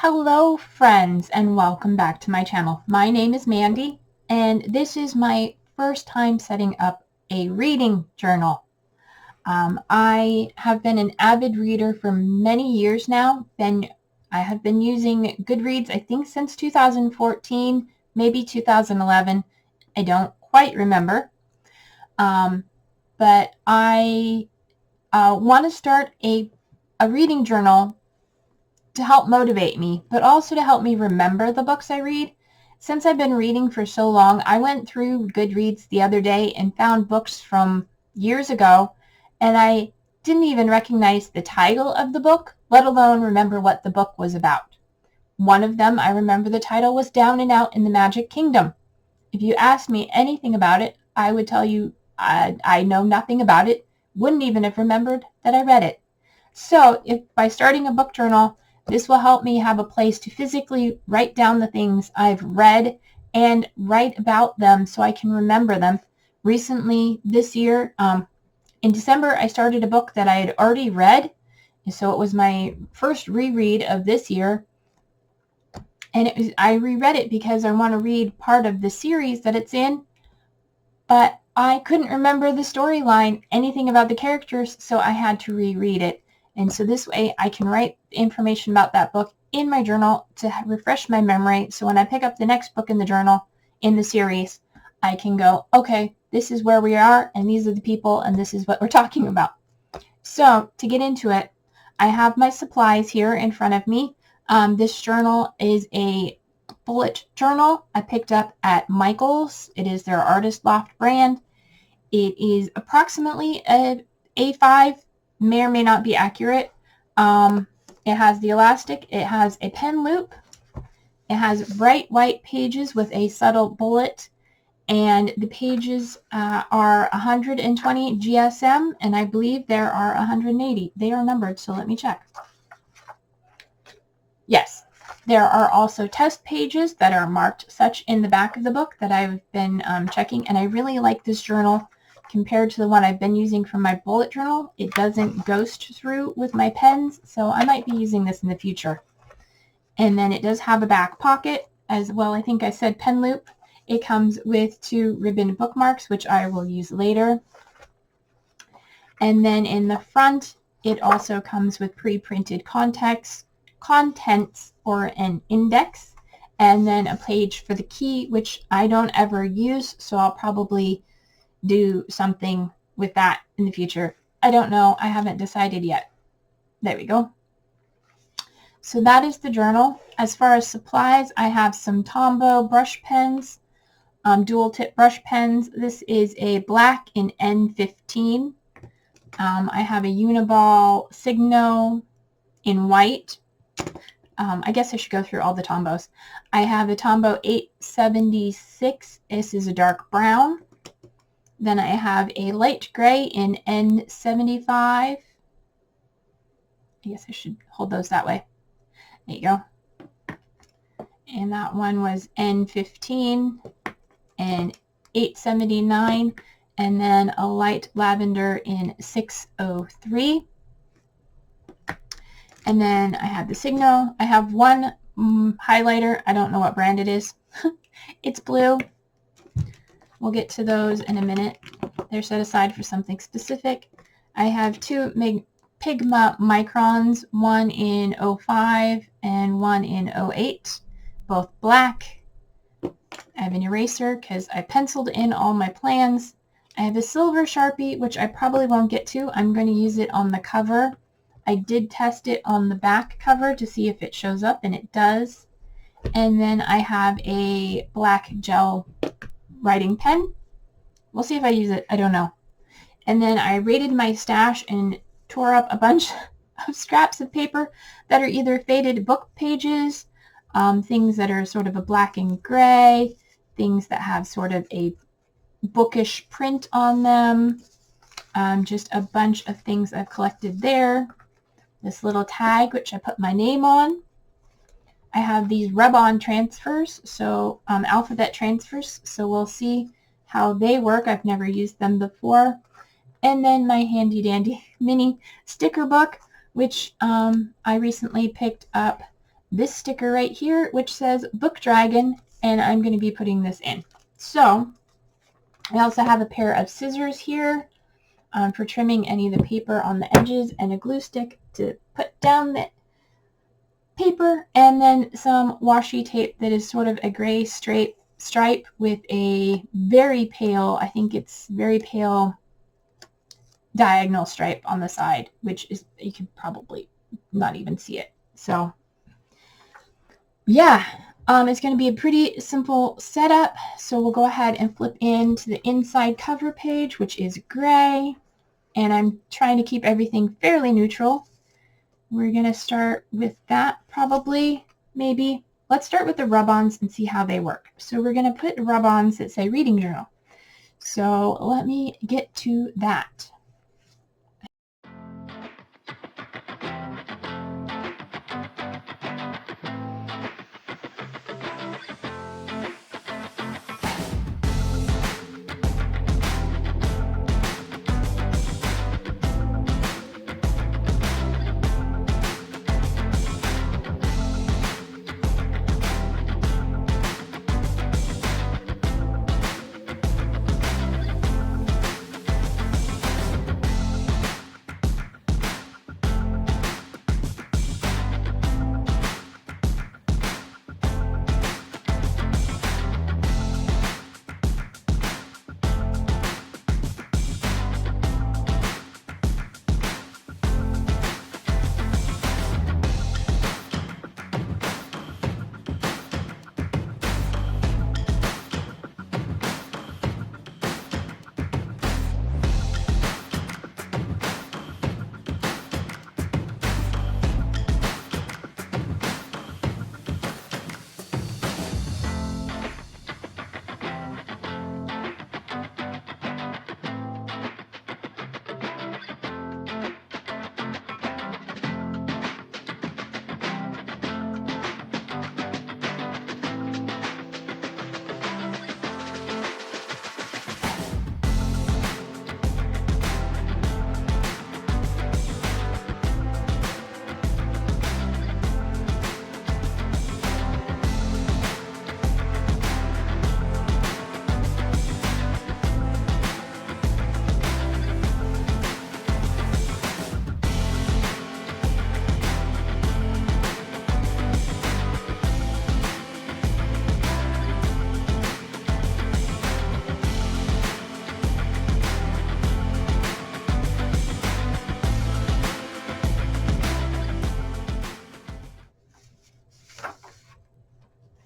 Hello friends and welcome back to my channel. My name is Mandy and this is my first time setting up a reading journal. I have been an avid reader for many years now. I have been using Goodreads I think since 2014, maybe 2011. I don't quite remember. But I want to start a reading journal to help motivate me, but also to help me remember the books I read. Since I've been reading for so long, I went through Goodreads the other day and found books from years ago, and I didn't even recognize the title of the book, let alone remember what the book was about. One of them, I remember the title was Down and Out in the Magic Kingdom. If you asked me anything about it, I would tell you I know nothing about it, wouldn't even have remembered that I read it. So if by starting a book journal, this will help me have a place to physically write down the things I've read and write about them so I can remember them. Recently, this year, in December, I started a book that I had already read. So it was my first reread of this year. And I reread it because I want to read part of the series that it's in. But I couldn't remember the storyline, anything about the characters, so I had to reread it. And so this way I can write information about that book in my journal to refresh my memory. So when I pick up the next book in the journal, in the series, I can go, okay, this is where we are, and these are the people, and this is what we're talking about. So to get into it, I have my supplies here in front of me. This journal is a bullet journal I picked up at Michael's. It is their Artist Loft brand. It is approximately a A5, may or may not be accurate. It has the elastic. It has a pen loop. It has bright white pages with a subtle bullet, and the pages are 120 GSM, and I believe there are 180. They are numbered, so let me check. Yes, there are also test pages that are marked such in the back of the book that I've been checking, and I really like this journal compared to the one I've been using for my bullet journal. It doesn't ghost through with my pens, so I might be using this in the future. And then it does have a back pocket as well. I think I said pen loop. It comes with 2 ribbon bookmarks, which I will use later. And then in the front, it also comes with pre-printed contents or an index, and then a page for the key, which I don't ever use, so I'll probably do something with that in the future. I don't know. I haven't decided yet. There we go. So that is the journal. As far as supplies, I have some Tombow brush pens, dual tip brush pens. This is a black in N15. I have a Uniball Signo in white. I guess I should go through all the Tombows. I have a Tombow 876. This is a dark brown. Then I have a light gray in N75. I guess I should hold those that way. There you go. And that one was N15 and 879. And then a light lavender in 603. And then I have the Signo. I have one highlighter. I don't know what brand it is. It's blue. We'll get to those in a minute. They're set aside for something specific. I have 2 Pigma Microns, one in 05 and one in 08, both black. I have an eraser because I penciled in all my plans. I have a silver Sharpie, which I probably won't get to. I'm going to use it on the cover. I did test it on the back cover to see if it shows up, and it does. And then I have a black gel writing pen. We'll see if I use it. I don't know. And then I raided my stash and tore up a bunch of scraps of paper that are either faded book pages, things that are sort of a black and gray, things that have sort of a bookish print on them, just a bunch of things I've collected there. This little tag, which I put my name on. I have these rub-on transfers, so alphabet transfers, so we'll see how they work. I've never used them before. And then my handy dandy mini sticker book, which I recently picked up this sticker right here, which says Book Dragon, and I'm going to be putting this in. So I also have a pair of scissors here for trimming any of the paper on the edges, and a glue stick to put down the paper, and then some washi tape that is sort of a gray stripe with a very pale, I think it's very pale diagonal stripe on the side, which is, you can probably not even see it. So yeah, it's going to be a pretty simple setup. So we'll go ahead and flip into the inside cover page, which is gray, and I'm trying to keep everything fairly neutral. We're going to start with that probably, maybe. Let's start with the rub-ons and see how they work. So we're going to put rub-ons that say reading journal. So let me get to that.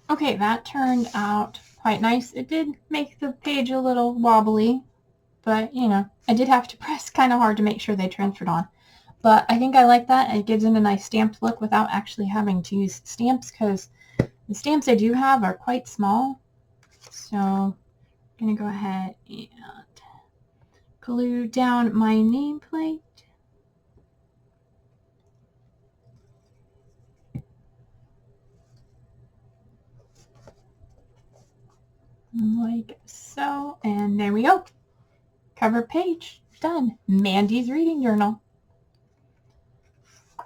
Okay, that turned out quite nice. It did make the page a little wobbly, but you know, I did have to press kind of hard to make sure they transferred on. But I think I like that. It gives it a nice stamped look without actually having to use stamps, because the stamps I do have are quite small. So I'm going to go ahead and glue down my nameplate. Like so, and there we go. Cover page done. Mandy's reading journal.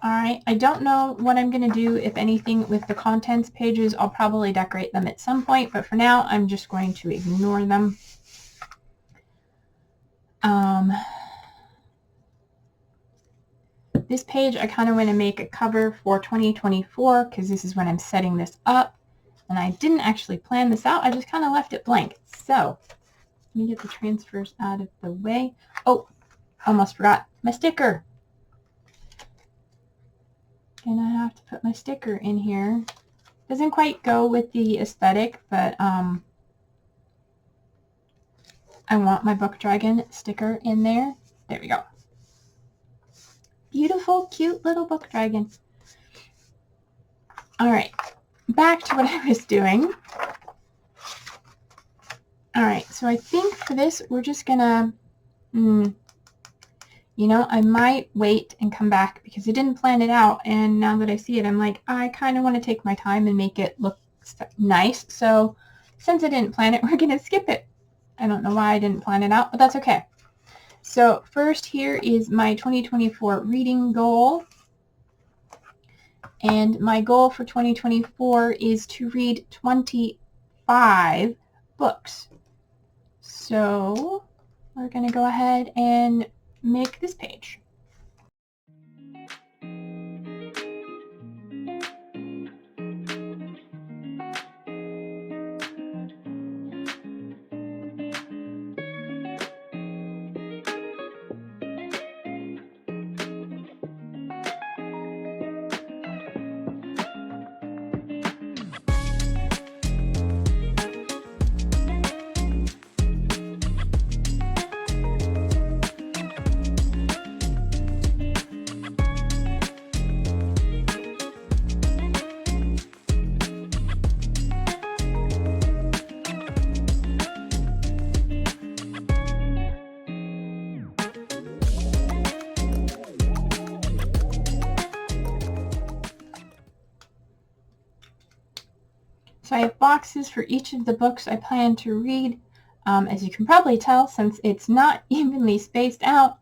Alright, I don't know what I'm going to do, if anything, with the contents pages. I'll probably decorate them at some point, but for now I'm just going to ignore them. This page I kind of want to make a cover for 2024, because this is when I'm setting this up. And I didn't actually plan this out. I just kind of left it blank. So let me get the transfers out of the way. Oh, almost forgot my sticker. And I have to put my sticker in here. Doesn't quite go with the aesthetic, but I want my Book Dragon sticker in there. There we go. Beautiful, cute little Book Dragon. All right. Back to what I was doing. Alright, so I think for this we're just gonna, you know, I might wait and come back because I didn't plan it out, and now that I see it I'm like, I kind of want to take my time and make it look nice. So since I didn't plan it, we're gonna skip it. I don't know why I didn't plan it out, but that's okay. So first, here is my 2024 reading goal. And my goal for 2024 is to read 25 books. So we're going to go ahead and make this page. So I have boxes for each of the books I plan to read. As you can probably tell, since it's not evenly spaced out,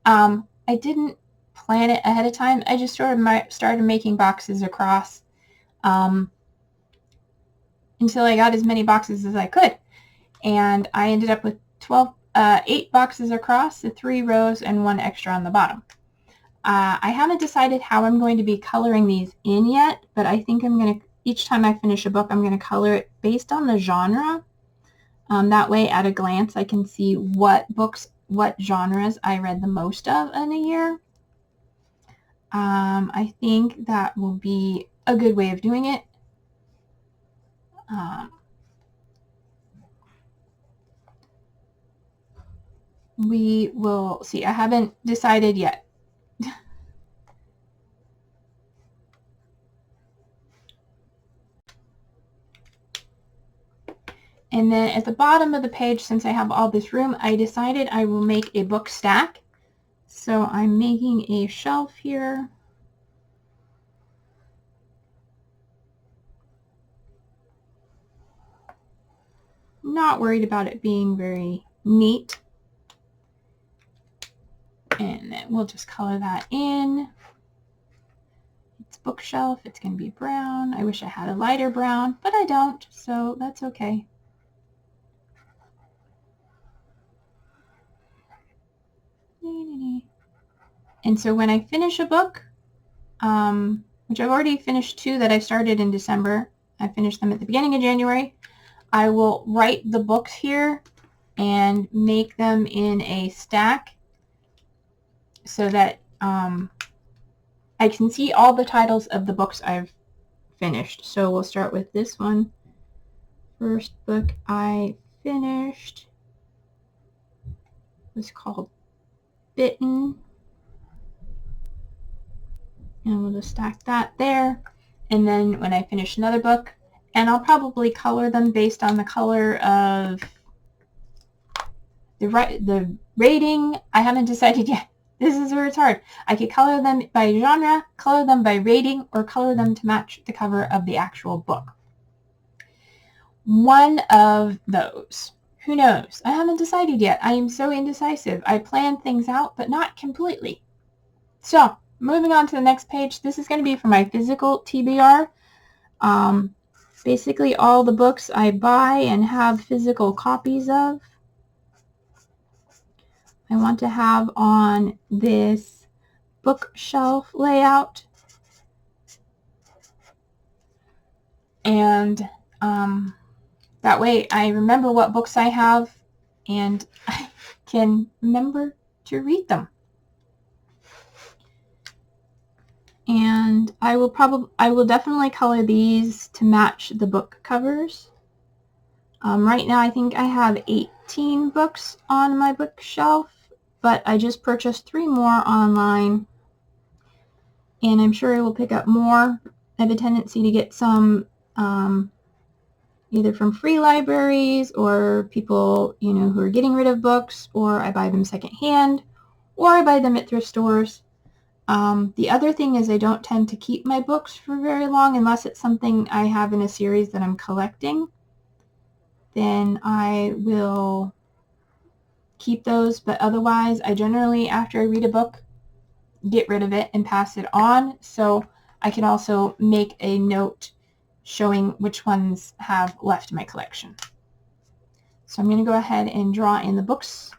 I didn't plan it ahead of time. I just started making boxes across until I got as many boxes as I could. And I ended up with 8 boxes across, the 3 rows, and 1 extra on the bottom. I haven't decided how I'm going to be coloring these in yet, but I think I'm going to, each time I finish a book, I'm going to color it based on the genre. That way, at a glance, I can see what genres I read the most of in a year. I think that will be a good way of doing it. We will see. I haven't decided yet. And then at the bottom of the page, since I have all this room, I decided I will make a book stack. So I'm making a shelf here. Not worried about it being very neat. And then we'll just color that in. It's bookshelf. It's going to be brown. I wish I had a lighter brown, but I don't, so that's okay. And so when I finish a book, which I've already finished 2 that I started in December, I finished them at the beginning of January, I will write the books here and make them in a stack so that I can see all the titles of the books I've finished. So we'll start with this one. First book I finished was called Bitten. And we'll just stack that there. And then when I finish another book, and I'll probably color them based on the color of the rating. I haven't decided yet. This is where it's hard. I could color them by genre, color them by rating, or color them to match the cover of the actual book. One of those. Who knows? I haven't decided yet. I am so indecisive. I plan things out, but not completely. So, moving on to the next page. This is going to be for my physical TBR. Basically all the books I buy and have physical copies of, I want to have on this bookshelf layout. And that way I remember what books I have and I can remember to read them. And I will definitely color these to match the book covers. Right now I think I have 18 books on my bookshelf, but I just purchased 3 more online, and I'm sure I will pick up more. I have a tendency to get some either from free libraries or people, who are getting rid of books, or I buy them secondhand, or I buy them at thrift stores. The other thing is I don't tend to keep my books for very long unless it's something I have in a series that I'm collecting. Then I will keep those, but otherwise I generally, after I read a book, get rid of it and pass it on. So I can also make a note showing which ones have left my collection. So I'm going to go ahead and draw in the books.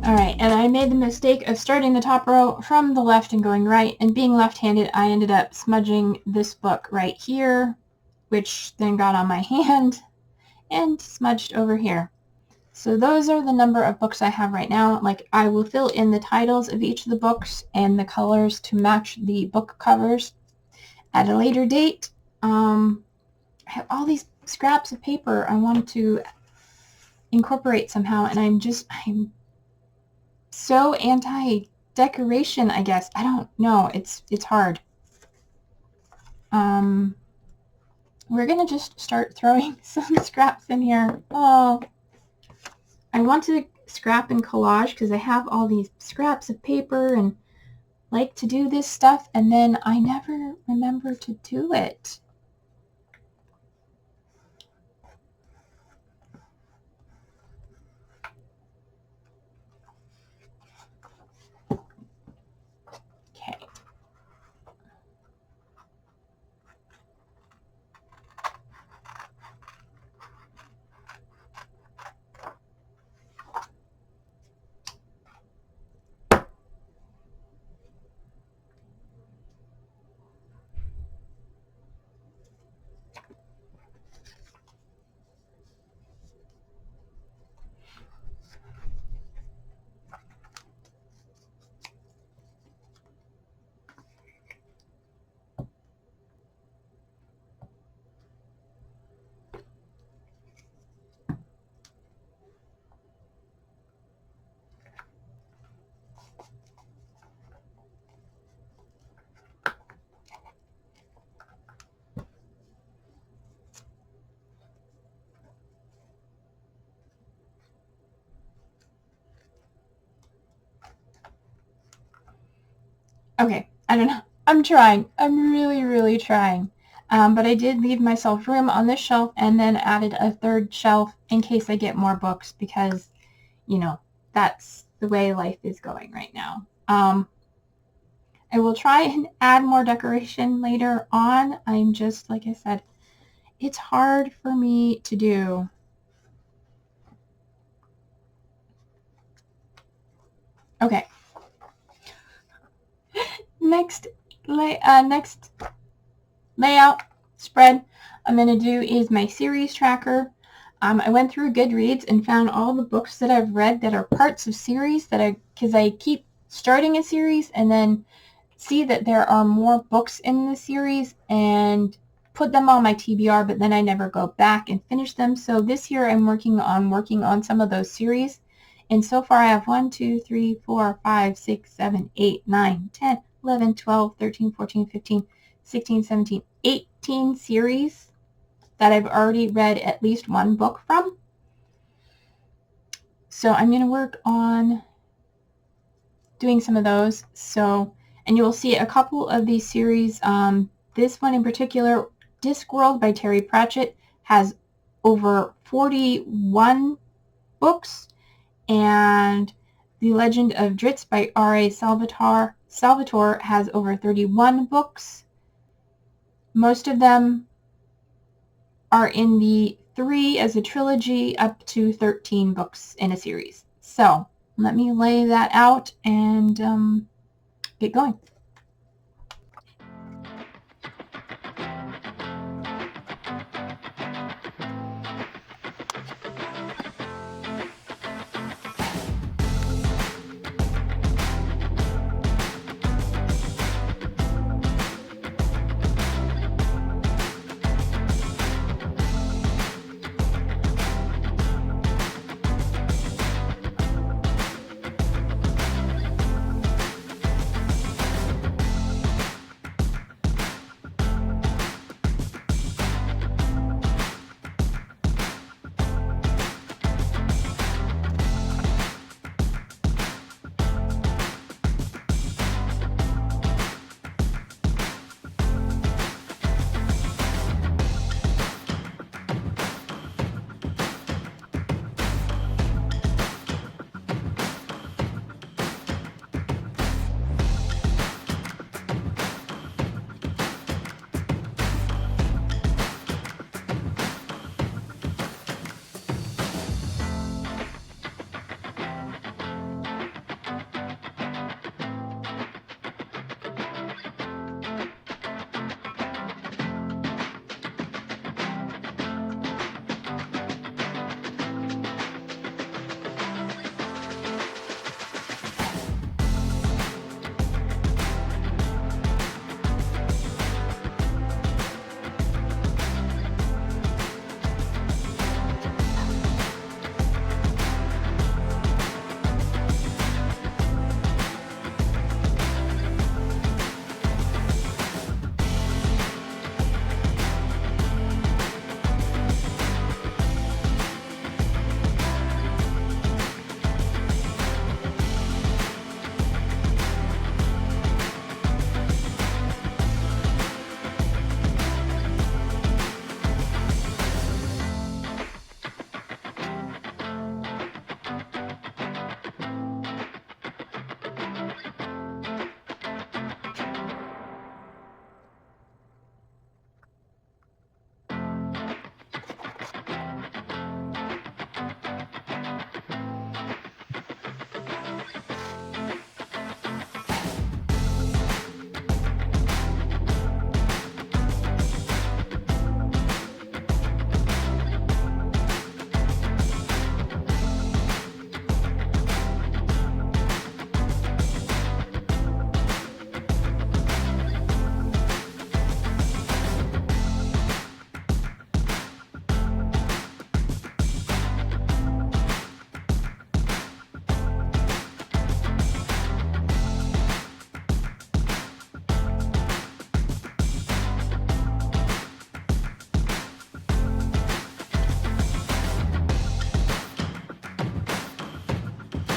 Alright, and I made the mistake of starting the top row from the left and going right, and being left-handed, I ended up smudging this book right here, which then got on my hand and smudged over here. So those are the number of books I have right now. Like, I will fill in the titles of each of the books and the colors to match the book covers at a later date. I have all these scraps of paper I wanted to incorporate somehow, and I'm so anti-decoration, I guess. I don't know. It's hard. We're going to just start throwing some scraps in here. Oh, I want to scrap and collage because I have all these scraps of paper and like to do this stuff, and then I never remember to do it. Okay. Okay, I don't know. I'm trying. I'm really trying. But I did leave myself room on this shelf and then added a third shelf in case I get more books because, you know, that's the way life is going right now. I will try and add more decoration later on. I'm just, like I said, it's hard for me to do. Okay. Next layout spread I'm going to do is my series tracker. I went through Goodreads and found all the books that I've read that are parts of series because I keep starting a series and then see that there are more books in the series and put them on my TBR, but then I never go back and finish them. So this year I'm working on some of those series. And so far I have 1, 2, 3, 4, 5, 6, 7, 8, 9, 10, 11, 12, 13, 14, 15, 16, 17, 18 series that I've already read at least one book from. So I'm going to work on doing some of those. And you will see a couple of these series. This one in particular, Discworld by Terry Pratchett, has over 41 books. And The Legend of Drizzt by R.A. Salvatore has over 31 books. Most of them are in the 3 as a trilogy up to 13 books in a series. So let me lay that out and get going.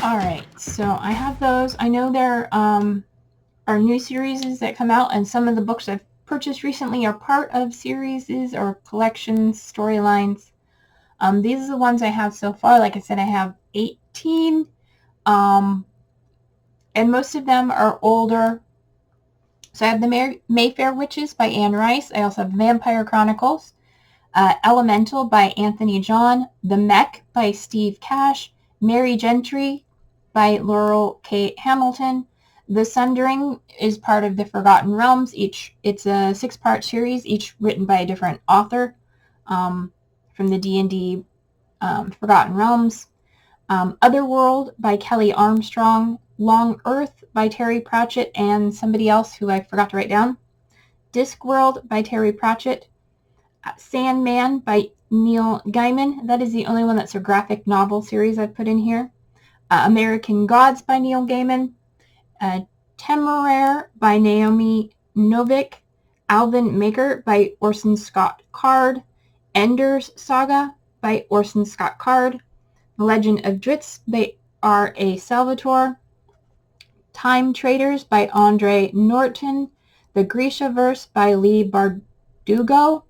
Alright, so I have those. I know there are new series that come out, and some of the books I've purchased recently are part of series or collections, storylines. These are the ones I have so far. Like I said, I have 18, and most of them are older. So I have the Mayfair Witches by Anne Rice. I also have Vampire Chronicles, Elemental by Anthony John, The Mech by Steve Cash, Mary Gentry by Laurel K. Hamilton. The Sundering is part of the Forgotten Realms. It's a 6-part series, each written by a different author from the D&D Forgotten Realms. Otherworld by Kelly Armstrong, Long Earth by Terry Pratchett and somebody else who I forgot to write down, Discworld by Terry Pratchett, Sandman by Neil Gaiman. That is the only one that's a graphic novel series I've put in here. American Gods by Neil Gaiman, Temeraire by Naomi Novik, Alvin Maker by Orson Scott Card, Ender's Saga by Orson Scott Card, The Legend of Drizzt by R.A. Salvatore, Time Traders by Andre Norton, The Grishaverse by Lee Bardugo,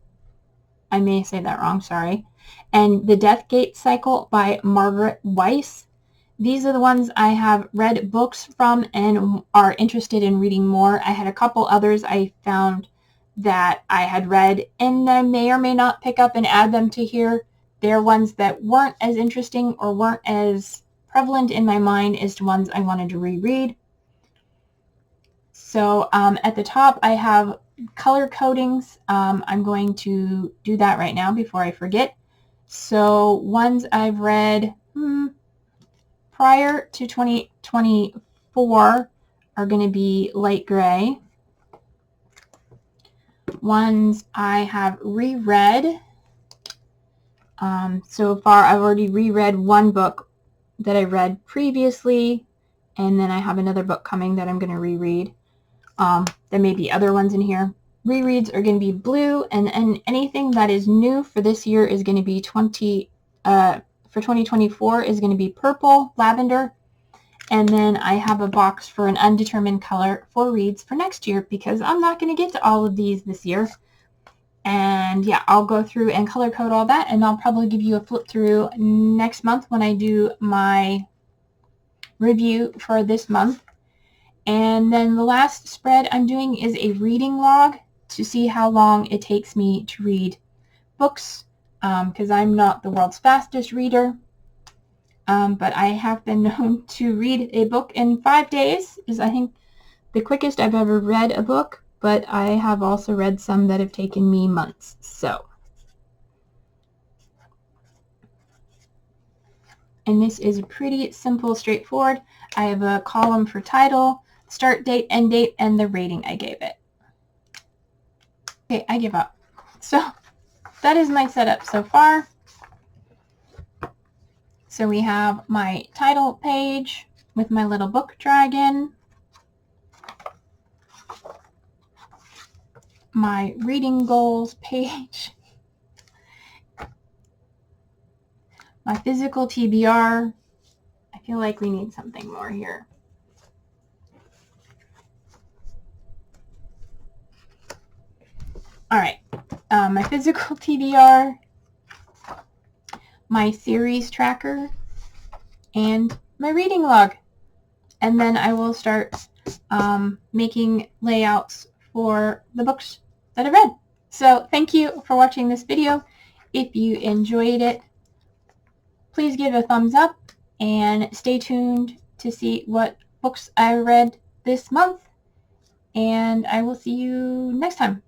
I may say that wrong, sorry, and The Deathgate Cycle by Margaret Weiss. These are the ones I have read books from and are interested in reading more. I had a couple others I found that I had read, and I may or may not pick up and add them to here. They're ones that weren't as interesting or weren't as prevalent in my mind as the ones I wanted to reread. So at the top I have color codings. I'm going to do that right now before I forget. So ones I've read prior to 2024 are going to be light gray. Ones I have reread. So far I've already reread one book that I read previously, and then I have another book coming that I'm going to reread. There may be other ones in here. Rereads are going to be blue, and anything that is new for this year is going to be for 2024 is going to be purple, lavender, and then I have a box for an undetermined color for reads for next year because I'm not going to get to all of these this year. And yeah, I'll go through and color code all that, and I'll probably give you a flip through next month when I do my review for this month. And then the last spread I'm doing is a reading log to see how long it takes me to read books, because I'm not the world's fastest reader, but I have been known to read a book in 5 days is I think the quickest I've ever read a book, but I have also read some that have taken me months. So, and this is pretty simple, straightforward. I have a column for title, start date, end date, and the rating I gave it. Okay, I give up. So that is my setup so far. So we have my title page with my little book dragon, my reading goals page, my physical TBR. I feel like we need something more here. All right, my physical TBR, my series tracker, and my reading log. And then I will start making layouts for the books that I read. So thank you for watching this video. If you enjoyed it, please give a thumbs up and stay tuned to see what books I read this month. And I will see you next time.